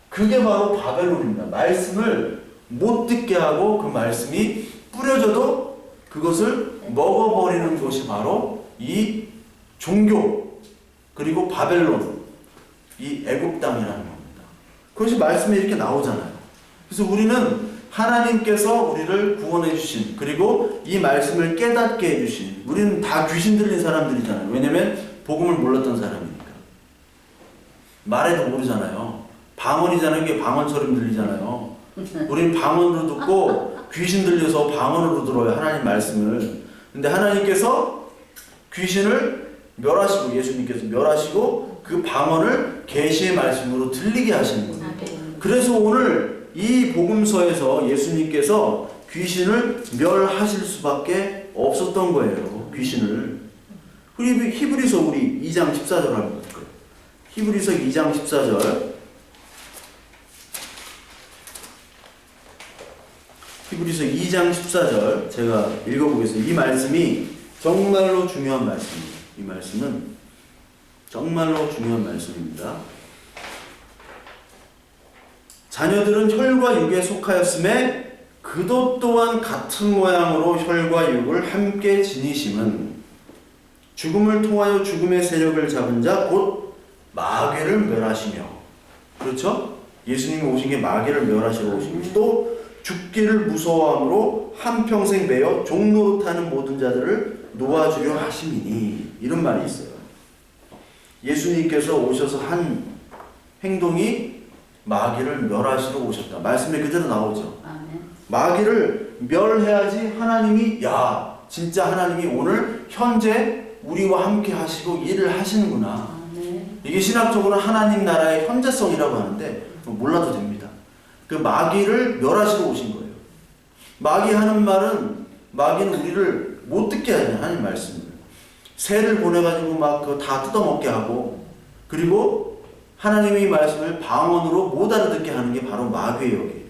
그게 바로 바벨론입니다. 말씀을 못 듣게 하고 그 말씀이 뿌려져도 그것을 먹어버리는 것이 바로 이 종교 그리고 바벨론 이 애굽 땅이라는 겁니다. 그것이 말씀에 이렇게 나오잖아요. 그래서 우리는 하나님께서 우리를 구원해 주신 그리고 이 말씀을 깨닫게 해 주신 우리는 다 귀신 들린 사람들이잖아요. 왜냐면 복음을 몰랐던 사람이니까. 말해도 모르잖아요. 방언이잖아요. 이게 방언처럼 들리잖아요. 우리는 방언으로 듣고 귀신 들려서 방언으로 들어요. 하나님 말씀을. 근데 하나님께서 귀신을 멸하시고 예수님께서 멸하시고 그 방언을 계시의 말씀으로 들리게 하시는 거예요. 그래서 오늘 이 복음서에서 예수님께서 귀신을 멸하실 수밖에 없었던 거예요. 귀신을. 히브리서 우리 2장 14절 한번 볼까요? 히브리서 2장 14절. 히브리서 2장 14절 제가 읽어보겠습니다. 이 말씀이 정말로 중요한 말씀입니다. 이 말씀은 정말로 중요한 말씀입니다. 자녀들은 혈과 육에 속하였음에 그도 또한 같은 모양으로 혈과 육을 함께 지니심은 죽음을 통하여 죽음의 세력을 잡은 자 곧 마귀를 멸하시며, 그렇죠? 예수님이 오신 게 마귀를 멸하시러 오신 것, 또 죽기를 무서워함으로 한평생 매여 종노릇하는 모든 자들을 놓아주려 하심이니, 이런 말이 있어요. 예수님께서 오셔서 한 행동이 마귀를 멸하시러 오셨다. 말씀에 그대로 나오죠. 아멘. 마귀를 멸해야지 하나님이, 야, 진짜 하나님이 오늘 현재 우리와 함께 하시고 일을 하시는구나. 아멘. 이게 신학적으로 하나님 나라의 현재성이라고 하는데 몰라도 됩니다. 그 마귀를 멸하시러 오신 거예요. 마귀 하는 말은, 마귀는 우리를 못 듣게 하잖아요. 하나님 말씀을. 새를 보내가지고 막 그거 다 뜯어먹게 하고, 그리고 하나님의 말씀을 방언으로 못 알아듣게 하는 게 바로 마귀예요. 여기.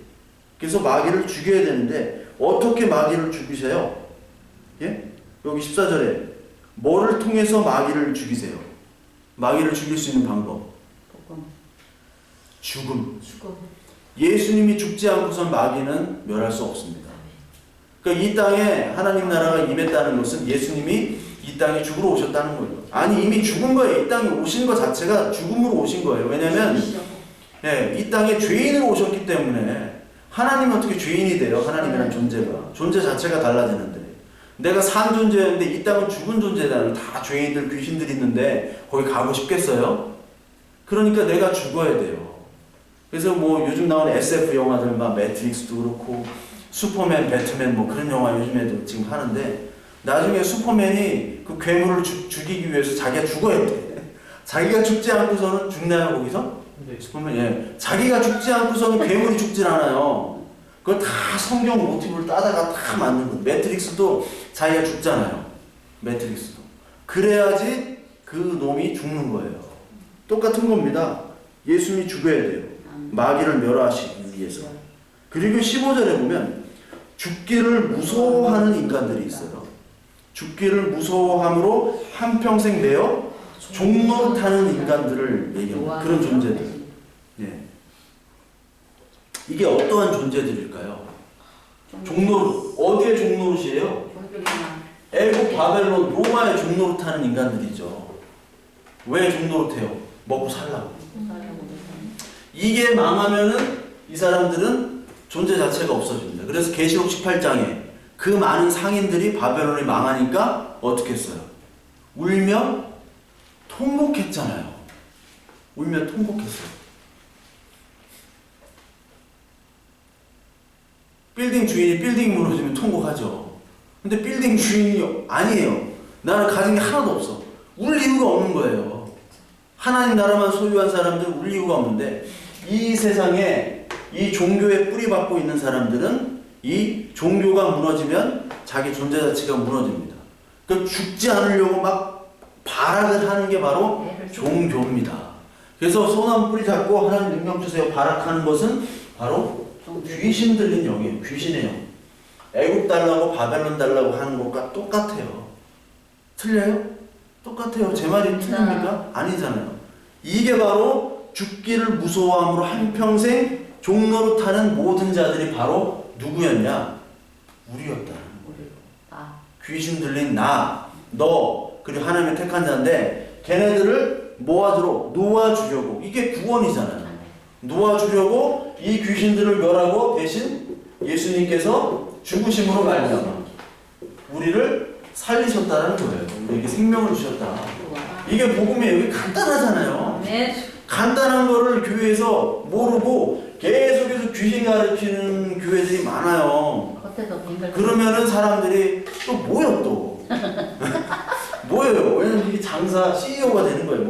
그래서 마귀를 죽여야 되는데 어떻게 마귀를 죽이세요? 예? 여기 14절에 뭐를 통해서 마귀를 죽이세요? 마귀를 죽일 수 있는 방법. 죽음. 예수님이 죽지 않고선 마귀는 멸할 수 없습니다. 그러니까 이 땅에 하나님 나라가 임했다는 것은 예수님이 이 땅에 죽으러 오셨다는 거예요. 아니, 이미 죽은 거예요. 이 땅에 오신 것 자체가 죽음으로 오신 거예요. 왜냐면 이 땅에 죄인으로 오셨기 때문에. 하나님은 어떻게 죄인이 돼요? 하나님이라는 존재가. 존재 자체가 달라지는데. 내가 산 존재였는데 이 땅은 죽은 존재다. 다 죄인들, 귀신들이 있는데 거기 가고 싶겠어요? 그러니까 내가 죽어야 돼요. 그래서 뭐 요즘 나오는 SF 영화들 막 매트릭스도 그렇고 슈퍼맨, 배트맨 뭐 그런 영화 요즘에도 지금 하는데, 나중에 슈퍼맨이 그 괴물을 죽이기 위해서 자기가 죽어야 돼. 자기가 죽지 않고서는 죽나요, 거기서? 네. 슈퍼맨, 예. 자기가 죽지 않고서는 괴물이 죽질 않아요. 그거 다 성경 모티브를 따다가 다 만든 거예요. 매트릭스도 자기가 죽잖아요. 매트릭스도. 그래야지 그 놈이 죽는 거예요. 똑같은 겁니다. 예수님이 죽어야 돼요. 마귀를 멸하시기 위해서. 그리고 15절에 보면 죽기를 무서워하는 인간들이 있어요. 죽기를 무서워함으로 한평생 매여 종노릇하는 인간들을 얘기합니다. 그런 존재들. 예. 이게 어떠한 존재들일까요? 종노릇. 어디의 종노릇이에요? 애국, 바벨론, 로마의 종노릇하는 인간들이죠. 왜 종노릇해요? 먹고 살라고. 이게 망하면은 이 사람들은 존재 자체가 없어집니다. 그래서 계시록 18장에 그 많은 상인들이 바벨론이 망하니까 어떻게 했어요? 울며 통곡했잖아요. 울며 통곡했어요. 빌딩 주인이 빌딩이 무너지면 통곡하죠. 근데 빌딩 주인이 아니에요. 나는 가진 게 하나도 없어. 울 이유가 없는 거예요. 하나님 나라만 소유한 사람들은 울 이유가 없는데, 이 세상에 이 종교에 뿌리박고 있는 사람들은 이 종교가 무너지면 자기 존재 자체가 무너집니다. 그러니까 죽지 않으려고 막 발악을 하는 게 바로 종교입니다. 그래서 소나무 뿌리 잡고 하나님 능력 주세요 발악하는 것은 바로 귀신 들린 영이에요. 귀신의 영. 애국 달라고 바벨론 달라고 하는 것과 똑같아요. 틀려요? 똑같아요. 제 말이 틀립니까? 아니잖아요. 이게 바로 죽기를 무서워함으로 한평생 종노릇하는 모든 자들이 바로 누구였냐? 우리였다는 거예요. 귀신 들린 나, 너, 그리고 하나님의 택한 자인데 걔네들을 모아주러, 놓아주려고. 이게 구원이잖아요. 놓아주려고 이 귀신들을 멸하고 대신 예수님께서 죽으심으로 말미암아 우리를 살리셨다는 거예요. 우리에게 생명을 주셨다. 이게 복음이에요. 이게 간단하잖아요. 간단한 거를 교회에서 모르고 계속해서 귀신 가르치는 교회들이 많아요. 그러면은 사람들이 또 뭐요 또? 뭐예요? 왜냐면 이게 장사, CEO가 되는 거예요.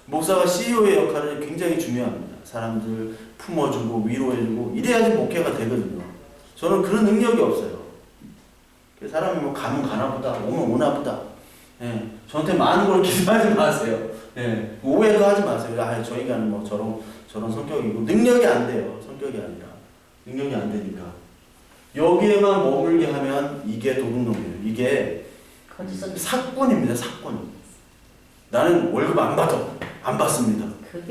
목사가 CEO의 역할을 굉장히 중요합니다. 사람들 품어주고 위로해주고 이래야지 목회가 되거든요. 저는 그런 능력이 없어요. 사람이 뭐 가면 가나 보다, 오면 오나 보다. 예, 저한테 많은 걸 기대하지 마세요. 예, 오해도 하지 마세요. 아, 저 인간은 뭐 저런 성격이고 능력이 안 돼요. 성격이 아니라 능력이 안 되니까 여기에만 머물게 하면 이게 도둑놈이에요. 이게 사건입니다. 사건. 나는 월급 안 받습니다.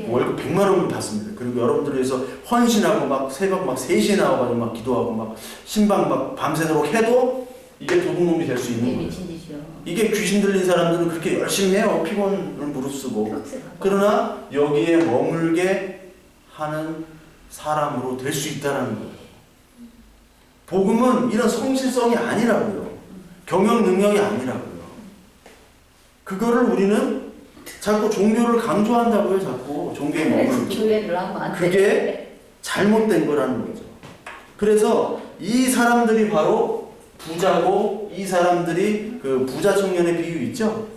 월급 100만 원 받습니다. 그리고 여러분들을 위해서 헌신하고 막 새벽 막 3시에 나와가지고 막 기도하고 막 신방 막 밤새도록 해도 이게 도둑놈이 될 수 있는 거예요. 미친 짓이요. 이게 귀신 들린 사람들은 그렇게 열심히 해요. 피곤을 무릅쓰고. 그러나 여기에 머물게 하는 사람으로 될 수 있다는 거예요. 복음은 이런 성실성이 아니라고요. 경영 능력이 아니라고요. 그거를 우리는 자꾸 종교를 강조한다고요. 자꾸 종교에 머물게. 그게 잘못된 거라는 거죠. 그래서 이 사람들이 바로 부자고, 이 사람들이 그 부자 청년의 비유 있죠?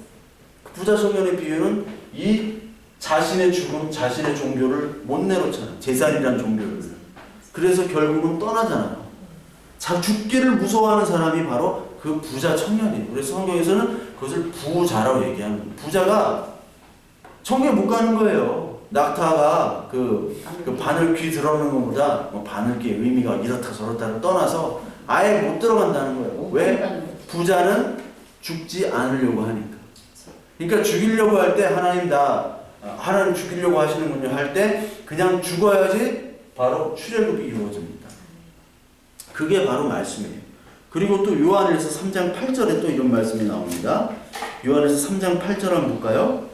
그 부자 청년의 비유는 이 자신의 죽음, 자신의 종교를 못 내놓잖아요. 재산이란 종교를. 그래서 결국은 떠나잖아요. 죽기를 무서워하는 사람이 바로 그 부자 청년이에요. 그래서 성경에서는 그것을 부자라고 얘기하는 거예요. 부자가 천국에 못 가는 거예요. 낙타가 그 바늘귀 들어오는 것보다 뭐 바늘귀의 의미가 이렇다 저렇다를 떠나서 아예 못 들어간다는 거예요. 왜? 부자는 죽지 않으려고 하니까. 그러니까 죽이려고 할 때 하나님 죽이려고 하시는군요 할 때 그냥 죽어야지 바로 출애굽이 이루어집니다. 그게 바로 말씀이에요. 그리고 또 요한일서 3장 8절에 또 이런 말씀이 나옵니다. 요한일서 3장 8절 한번 볼까요?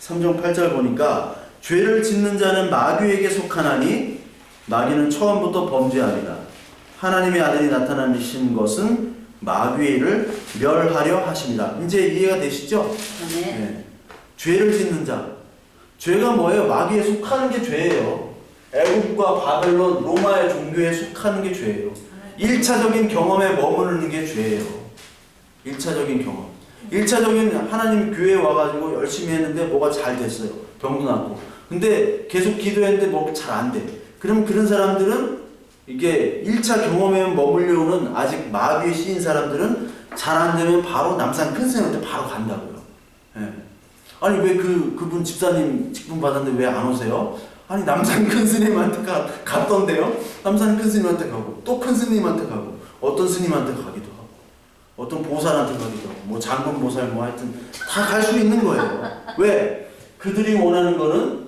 3장 8절 보니까 죄를 짓는 자는 마귀에게 속하나니 마귀는 처음부터 범죄하리라. 하나님의 아들이 나타나신 것은 마귀의 일을 멸하려 하십니다. 이제 이해가 되시죠? 네. 죄를 짓는 자. 죄가 뭐예요? 마귀에 속하는 게 죄예요. 애국과 바벨론, 로마의 종교에 속하는 게 죄예요. 1차적인 경험에 머무르는 게 죄예요. 1차적인 경험. 1차적인 하나님 교회에 와가지고 열심히 했는데 뭐가 잘 됐어요. 병도 낫고. 근데 계속 기도했는데 뭐 잘 안 돼. 그럼 그런 사람들은 이게 1차 경험에 머물려오는 아직 마귀에 씌인 사람들은 잘 안 되면 바로 남산 큰 스님한테 바로 간다고요. 예. 아니 왜 그분 집사님 직분 받았는데 왜 안 오세요? 아니 남산 큰 스님한테 갔던데요. 남산 큰 스님한테 가고 또 큰 스님한테 가고 어떤 스님한테 가기도 하고 어떤 보살한테 가기도 하고 뭐 장군 보살 뭐 하여튼 다 갈 수 있는 거예요. 왜? 그들이 원하는 거는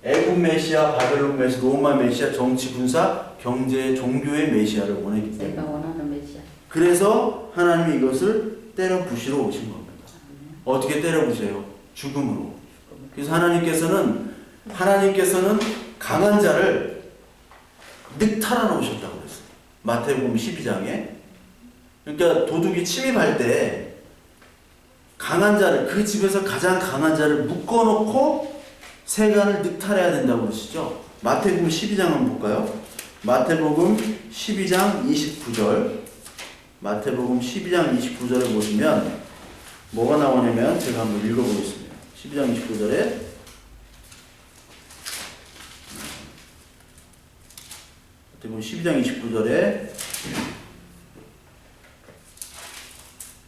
애국 메시아, 바벨론 메시아, 로마 메시아, 정치 군사, 경제, 종교의 메시아를 원했기 때문에. 내가 원하는 메시아. 그래서 하나님이 이것을 때려 부시러 오신 겁니다. 어떻게 때려 부셔요? 죽음으로. 그래서 하나님께서는 강한 자를 늑탈하러 오셨다고 그랬어요. 마태복음 12장에. 그러니까 도둑이 침입할 때 강한 자를, 그 집에서 가장 강한 자를 묶어놓고 세간을 늑탈해야 된다고 그러시죠. 마태복음 12장 한번 볼까요? 마태복음 12장 29절. 마태복음 12장 29절에 보시면 뭐가 나오냐면 제가 한번 읽어보겠습니다. 12장 29절에 마태복음 12장 29절에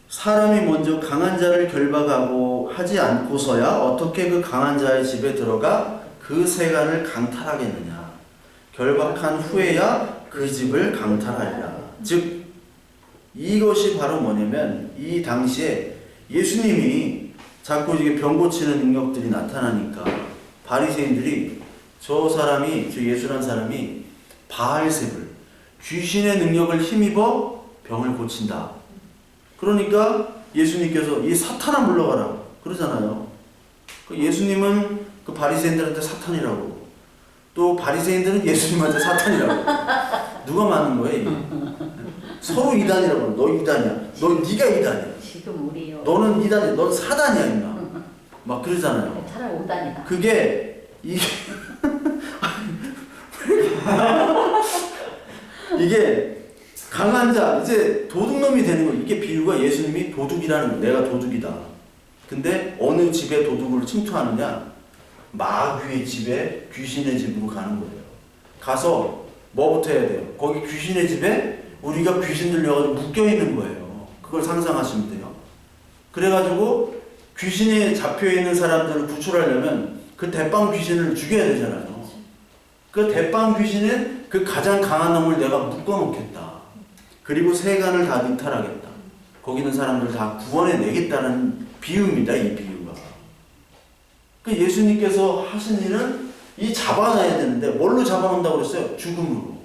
사람이 먼저 강한 자를 결박하고 하지 않고서야 어떻게 그 강한 자의 집에 들어가 그 세간을 강탈하겠느냐. 결박한 후에야 그 집을 강탈하리라. 즉 이것이 바로 뭐냐면 이 당시에 예수님이 자꾸 이게 병 고치는 능력들이 나타나니까 바리새인들이 저 예수란 사람이 바알세불 귀신의 능력을 힘입어 병을 고친다. 그러니까 예수님께서 이 사탄아 물러가라 그러잖아요. 예수님은 그 바리새인들한테 사탄이라고, 또 바리새인들은 예수님한테 사탄이라고. 누가 맞는 거예요? 이게? 서로 이단이라고. 너 이단이야. 네가 이단이야. 지금 우리요. 너는 이단이야. 넌 사단이야, 임마. 막 그러잖아요. 차라리 5단이다. 그게 이게 강한 자, 이제 도둑놈이 되는 거. 이게 비유가 예수님이 도둑이라는 거. 내가 도둑이다. 근데 어느 집에 도둑을 침투하느냐? 마귀의 집에, 귀신의 집으로 가는 거예요. 가서 뭐부터 해야 돼요? 거기 귀신의 집에 우리가 귀신 들려가지고 묶여있는 거예요. 그걸 상상하시면 돼요. 그래가지고 귀신에 잡혀있는 사람들을 구출하려면 그 대빵 귀신을 죽여야 되잖아요. 그 대빵 귀신은 그 가장 강한 놈을 내가 묶어놓겠다. 그리고 세간을 다 늑탈하겠다. 거기 있는 사람들 다 구원해내겠다는 비유입니다. 이 비유가. 그 예수님께서 하신 일은 이 잡아놔야 되는데 뭘로 잡아놓는다고 그랬어요? 죽음으로.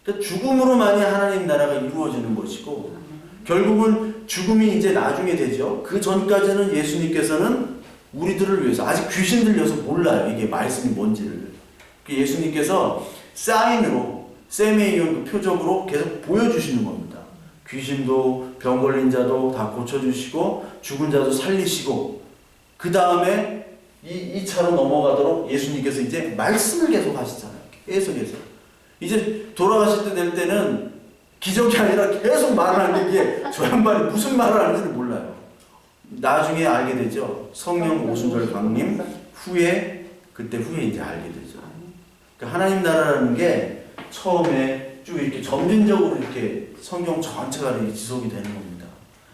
그러니까 죽음으로만이 하나님 나라가 이루어지는 것이고 결국은 죽음이 이제 나중에 되죠. 그 전까지는 예수님께서는 우리들을 위해서 아직 귀신 들려서 몰라요. 이게 말씀이 뭔지를. 예수님께서 사인으로 세메이온 표적으로 계속 보여주시는 겁니다. 귀신도 병 걸린 자도 다 고쳐주시고 죽은 자도 살리시고 그 다음에 이 차로 넘어가도록 예수님께서 이제 말씀을 계속 하시잖아요. 계속해서. 이제 돌아가실 때 될 때는 기적이 아니라 계속 말을 하는데 이게 저 양반이 무슨 말을 하는지를 몰라요. 나중에 알게 되죠. 성령 오순절 강림 후에 그때 후에 이제 알게 되죠. 그러니까 하나님 나라라는 게 처음에 쭉 이렇게 점진적으로 이렇게 성경 전체가 이렇게 지속이 되는 겁니다.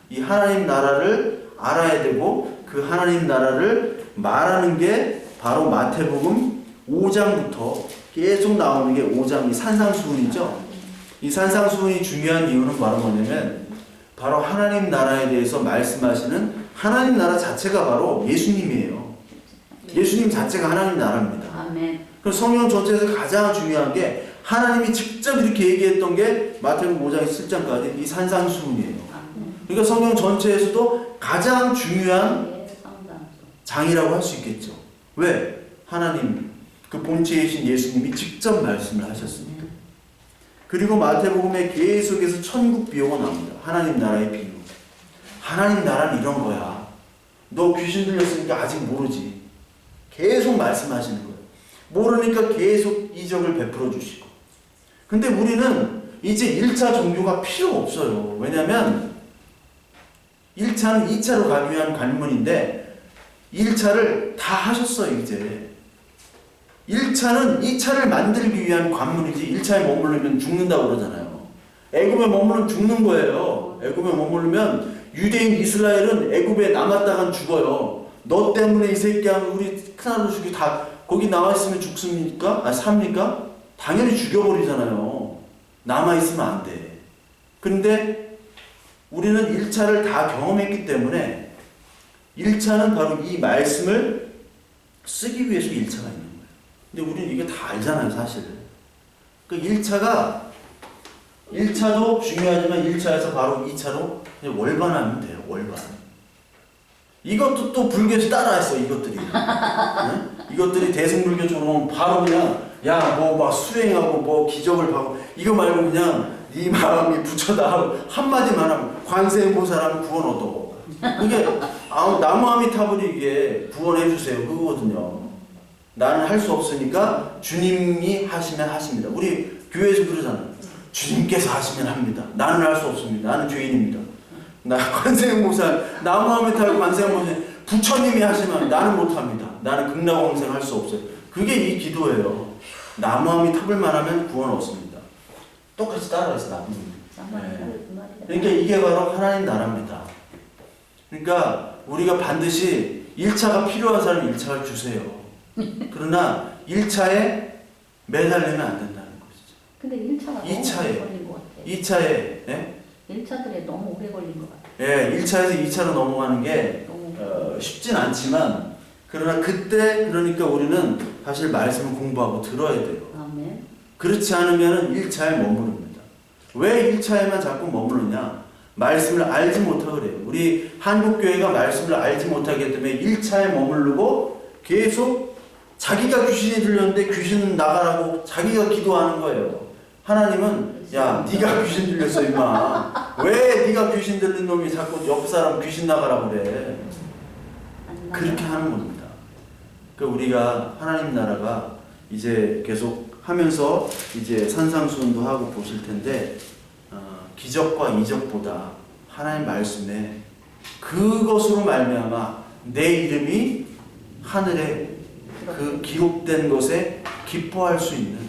이 하나님 나라를 알아야 되고 그 하나님 나라를 말하는 게 바로 마태복음 5장부터 계속 나오는 게 5장이 산상수훈이죠. 이 산상수훈이 중요한 이유는 바로 뭐냐면 바로 하나님 나라에 대해서 말씀하시는 하나님 나라 자체가 바로 예수님이에요. 예수님 자체가 하나님 나라입니다. 아멘. 그럼 성경 전체에서 가장 중요한 게 하나님이 직접 이렇게 얘기했던 게 마태복음 5장 7장까지 이 산상수훈이에요. 그러니까 성경 전체에서도 가장 중요한 장이라고 할 수 있겠죠. 왜? 하나님 그 본체이신 예수님이 직접 말씀을 하셨습니다. 그리고 마태복음에 계속해서 천국 비유가 나옵니다. 하나님 나라의 비유. 하나님 나라는 이런 거야. 너 귀신 들렸으니까 아직 모르지. 계속 말씀하시는 거예요. 모르니까 계속 이적을 베풀어 주시고. 근데 우리는 이제 1차 종교가 필요 없어요. 왜냐하면 1차는 2차로 가기 위한 관문인데 1차를 다 하셨어요. 이제 1차는 2차를 만들기 위한 관문이지 1차에 머무르면 죽는다고 그러잖아요. 애굽에 머무르면 죽는 거예요. 애굽에 머무르면 유대인 이스라엘은 애굽에 남았다간 죽어요. 너 때문에 이 새끼야 우리 큰아들 죽이 다 거기 나와 있으면 죽습니까? 삽니까? 당연히 죽여버리잖아요. 남아 있으면 안 돼. 근데 우리는 1차를 다 경험했기 때문에 1차는 바로 이 말씀을 쓰기 위해서 1차가 있는 거예요. 근데 우리는 이게 다 알잖아요, 사실. 그 1차도 중요하지만 1차에서 바로 2차로 월반하면 돼요, 월반. 이것도 또 불교에서 따라했어, 이것들이. 네? 이것들이 대승불교 쪽으로 바로 그냥, 야, 뭐, 막 수행하고, 뭐, 기적을 하고, 이거 말고 그냥, 네 마음이 부처다 하고, 한마디만 하면, 관세음보살하면 구원 얻어. 이게, 나무아미타불이 이게 구원해주세요. 그거거든요. 나는 할 수 없으니까, 주님이 하시면 하십니다. 우리 교회에서 그러잖아요. 주님께서 하시면 합니다. 나는 할 수 없습니다. 나는 죄인입니다. 나 관세음보살, 나무아미타불 관세음보살, 부처님이 하시면 나는 못합니다. 나는 극락왕생 할 수 없어요. 그게 이 기도예요. 나무아미타불만 하면 구원 얻습니다. 똑같이 따라해서 나무. 네. 그러니까 이게 바로 하나님 나라입니다. 그러니까 우리가 반드시 1차가 필요한 사람 1차를 주세요. 그러나 1차에 매달리면 안 된다는 것이죠. 근데 1차가 너무 오래 걸린 것 같아요. 2차에, 예? 1차들에 너무 오래 걸린 것 같아요. 예, 1차에서 2차로 넘어가는 게 쉽진 않지만 그러나 그때 그러니까 우리는 사실 말씀을 공부하고 들어야 돼요. 아멘. 그렇지 않으면 1차에 머무릅니다. 왜 1차에만 자꾸 머무르냐? 말씀을 알지 못하고 그래요. 우리 한국교회가 말씀을 알지 못하기 때문에 1차에 머무르고 계속 자기가 귀신이 들렸는데 귀신 나가라고 자기가 기도하는 거예요. 하나님은 야 네가 귀신 들렸어 임마. 왜 네가 귀신 들린 놈이 자꾸 옆 사람 귀신 나가라고 그래. 그렇게 하는 겁니다. 그러니까 우리가 하나님 나라가 이제 계속 하면서 이제 산상수훈도 하고 보실 텐데 기적과 이적보다 하나님 말씀에 그것으로 말미암아 내 이름이 하늘에 그 기록된 것에 기뻐할 수 있는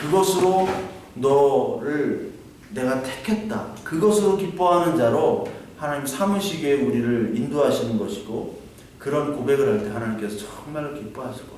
그것으로 너를 내가 택했다. 그것으로 기뻐하는 자로 하나님 삼으시기에 우리를 인도하시는 것이고 그런 고백을 할 때 하나님께서 정말로 기뻐하실 거예요.